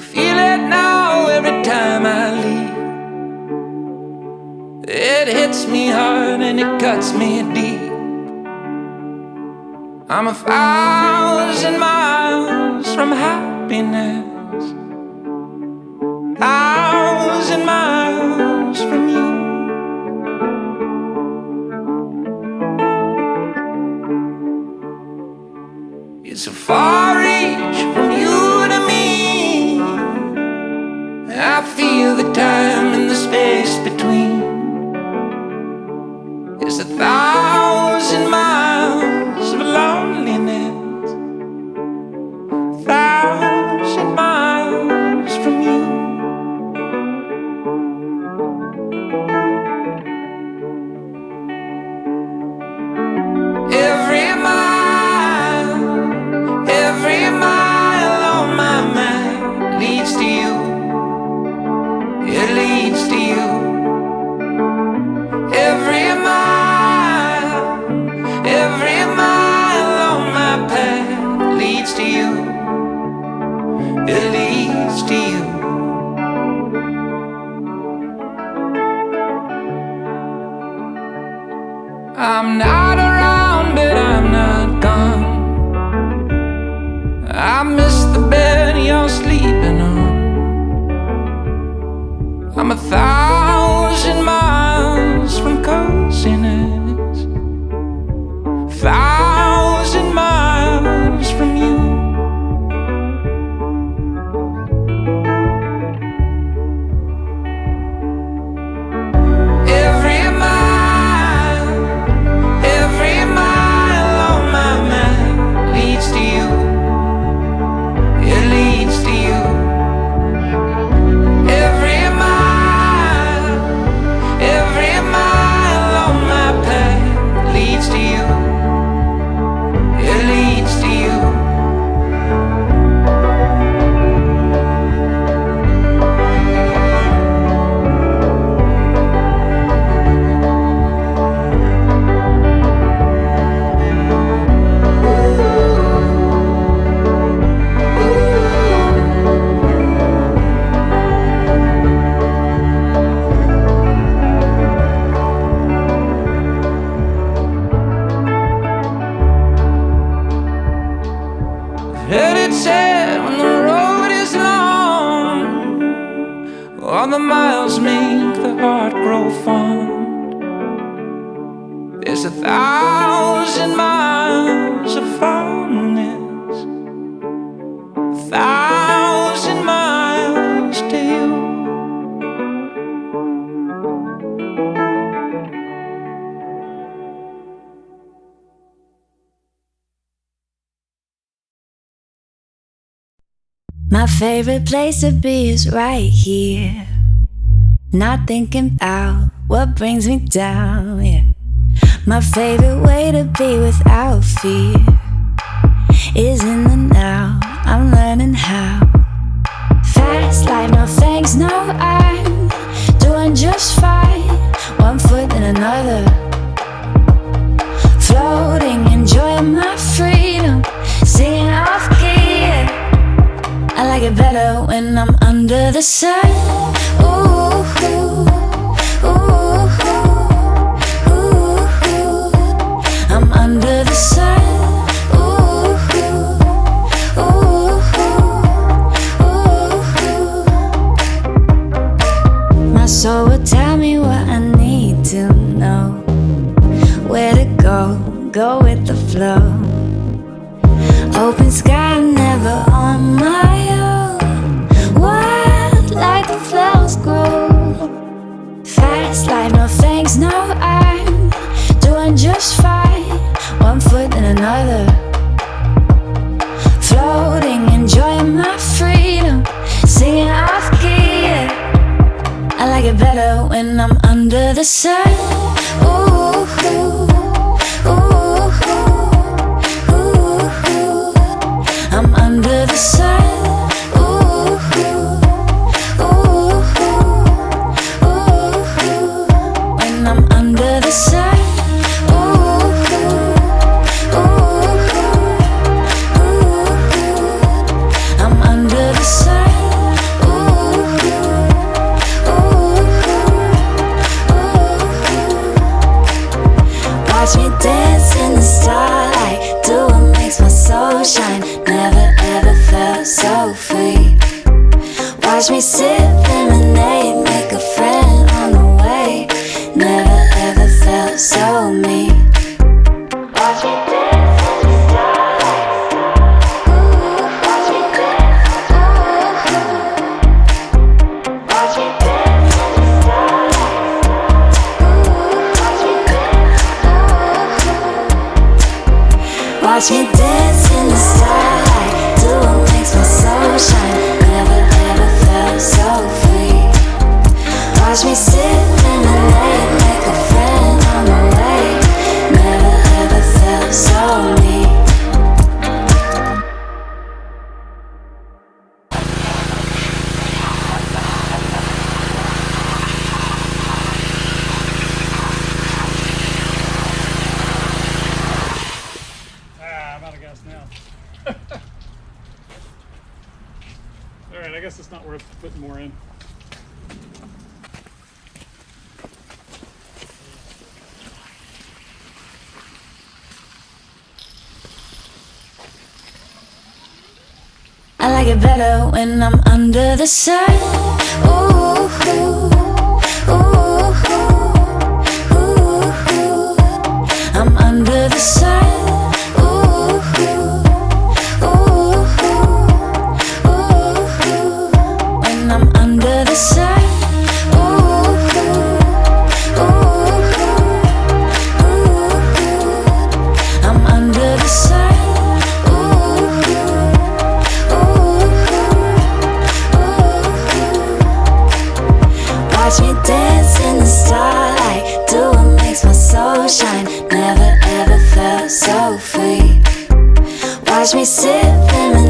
Feel it now every time I leave. It hits me hard and it cuts me deep. I'm 1,000 miles from happiness, 1,000 miles from you. It's a far reach from you to me. I feel the time and the space between. It's 1,000 miles of loneliness, 1,000 miles from you. Every mile on my map leads to you. It leads to you. Every mile on my path leads to you. It leads to you. I'm not around, but I'm not gone. I miss the bed you're sleeping the miles make the heart grow fond. There's 1,000 miles of fondness, 1,000 miles to you. My favorite place to be is right here, not thinking about what brings me down, yeah. My favorite way to be without fear is in the now. I'm learning how. Fast life, no thanks, no, I'm doing just fine. One foot in another, floating, enjoying my freedom, singing off key, yeah. I like it better when I'm under the sun. Ooh, ooh, ooh, ooh, ooh. I'm under the sun. Ooh, ooh, ooh, ooh. My soul will tell me what I need to know, where to go with the flow. Open sky, never on my own. Wild like the flowers grow. Fast life, no thanks, no, I'm doing just fine. One foot in another, floating, enjoying my freedom, singing off key, yeah. I like it better when I'm under the sun. Ooh, ooh, ooh, ooh, ooh. I'm under the sun. Ooh, ooh, ooh, ooh, ooh. When I'm under the sun. Ooh, ooh, ooh, ooh. I'm under the sun. Ooh, ooh, ooh. Watch me dance in the starlight, do what makes my soul shine. Never ever felt so free. Watch me sip lemonade, make a friend on the way. Never ever felt so me. Watch me dance in the starlight. Ooh, watch me dance. Ooh, watch me dance in the starlight. Ooh, watch me dance. Ooh, watch me dance in the starlight. Do what makes my soul shine. Never ever felt so free. Watch me sit in the lake, make a friend on the way. Never ever felt so me. I'm out of gas now. Alright, I guess it's not worth putting more in. I like it better when I'm under the sun. Ooh, ooh, ooh, ooh, ooh. I'm under the sun. Ooh, ooh, ooh, ooh, ooh. When I'm under the sun. Ooh, ooh, ooh, ooh, ooh. I'm under the sun. Watch me dance in the starlight, do what makes my soul shine. Never ever felt so free. Watch me sip lemonade.